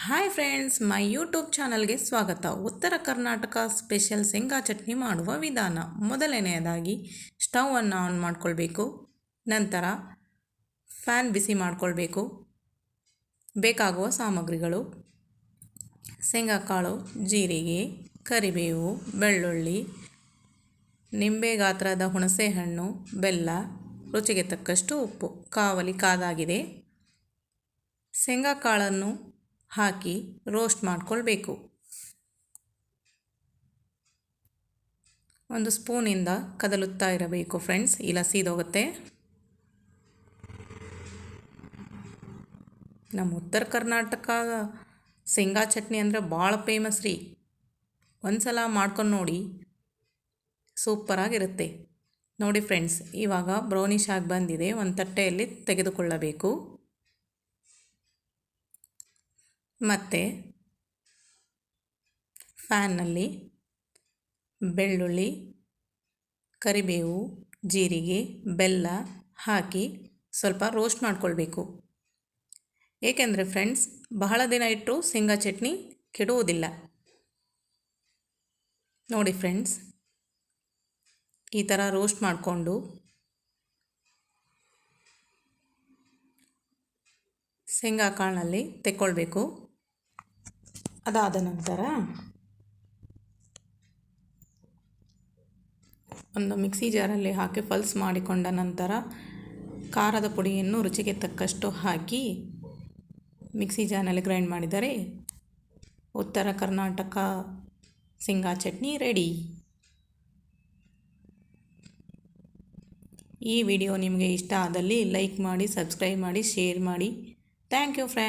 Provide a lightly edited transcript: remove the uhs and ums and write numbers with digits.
Hi friends, my YouTube ಚಾನಲ್ಗೆ ಸ್ವಾಗತ. ಉತ್ತರ ಕರ್ನಾಟಕ ಸ್ಪೆಷಲ್ ಶೇಂಗಾ ಚಟ್ನಿ ಮಾಡುವ ವಿಧಾನ. ಮೊದಲನೆಯದಾಗಿ ಸ್ಟವನ್ನು ಆನ್ ಮಾಡಿಕೊಳ್ಬೇಕು. ನಂತರ ಫ್ಯಾನ್ ಬಿಸಿ ಮಾಡಿಕೊಳ್ಬೇಕು. ಬೇಕಾಗುವ ಸಾಮಗ್ರಿಗಳು: ಶೇಂಗಾ ಕಾಳು, ಜೀರಿಗೆ, ಕರಿಬೇವು, ಬೆಳ್ಳುಳ್ಳಿ, ನಿಂಬೆ ಗಾತ್ರದ ಹುಣಸೆಹಣ್ಣು, ಬೆಲ್ಲ, ರುಚಿಗೆ ತಕ್ಕಷ್ಟು ಉಪ್ಪು. ಕಾವಲಿ ಕಾದಾಗಿದೆ. ಶೇಂಗಾ ಕಾಳನ್ನು ಹಾಕಿ ರೋಸ್ಟ್ ಮಾಡಿಕೊಳ್ಬೇಕು. ಒಂದು ಸ್ಪೂನಿಂದ ಕದಲುತ್ತಾ ಇರಬೇಕು ಫ್ರೆಂಡ್ಸ್, ಇಲ್ಲ ಸೀದೋಗುತ್ತೆ. ನಮ್ಮ ಉತ್ತರ ಕರ್ನಾಟಕ ಶೇಂಗಾ ಚಟ್ನಿ ಅಂದರೆ ಭಾಳ ಫೇಮಸ್ ರೀ. ಒಂದು ಸಲ ಮಾಡ್ಕೊಂಡು ನೋಡಿ, ಸೂಪರಾಗಿರುತ್ತೆ. ನೋಡಿ ಫ್ರೆಂಡ್ಸ್, ಇವಾಗ ಬ್ರೌನಿಶ್ ಆಗಿ ಬಂದಿದೆ. ಒಂದು ತಟ್ಟೆಯಲ್ಲಿ ತೆಗೆದುಕೊಳ್ಳಬೇಕು. ಮತ್ತು ಫ್ಯಾನ್ನಲ್ಲಿ ಬೆಳ್ಳುಳ್ಳಿ, ಕರಿಬೇವು, ಜೀರಿಗೆ, ಬೆಲ್ಲ ಹಾಕಿ ಸ್ವಲ್ಪ ರೋಸ್ಟ್ ಮಾಡಿಕೊಳ್ಬೇಕು. ಏಕೆಂದರೆ ಫ್ರೆಂಡ್ಸ್, ಬಹಳ ದಿನ ಇಟ್ಟರೂ ಶೇಂಗಾ ಚಟ್ನಿ ಕೆಡುವುದಿಲ್ಲ. ನೋಡಿ ಫ್ರೆಂಡ್ಸ್, ಈ ಥರ ರೋಸ್ಟ್ ಮಾಡಿಕೊಂಡು ಶೇಂಗಾ ಕಾಳಿನಲ್ಲಿ ತೆಕ್ಕೊಳ್ಬೇಕು. ಅದಾದ ನಂತರ ಒಂದು ಮಿಕ್ಸಿ ಜಾರಲ್ಲಿ ಹಾಕಿ ಪಲ್ಸ್ ಮಾಡಿಕೊಂಡ ನಂತರ ಖಾರದ ಪುಡಿಯನ್ನು ರುಚಿಗೆ ತಕ್ಕಷ್ಟು ಹಾಕಿ ಮಿಕ್ಸಿ ಜಾರ್ನಲ್ಲಿ ಗ್ರೈಂಡ್ ಮಾಡಿದರೆ ಉತ್ತರ ಕರ್ನಾಟಕ ಶೇಂಗಾ ಚಟ್ನಿ ರೆಡಿ. ಈ ವಿಡಿಯೋ ನಿಮಗೆ ಇಷ್ಟ ಆದಲ್ಲಿ ಲೈಕ್ ಮಾಡಿ, ಸಬ್ಸ್ಕ್ರೈಬ್ ಮಾಡಿ, ಶೇರ್ ಮಾಡಿ. Thank you friends.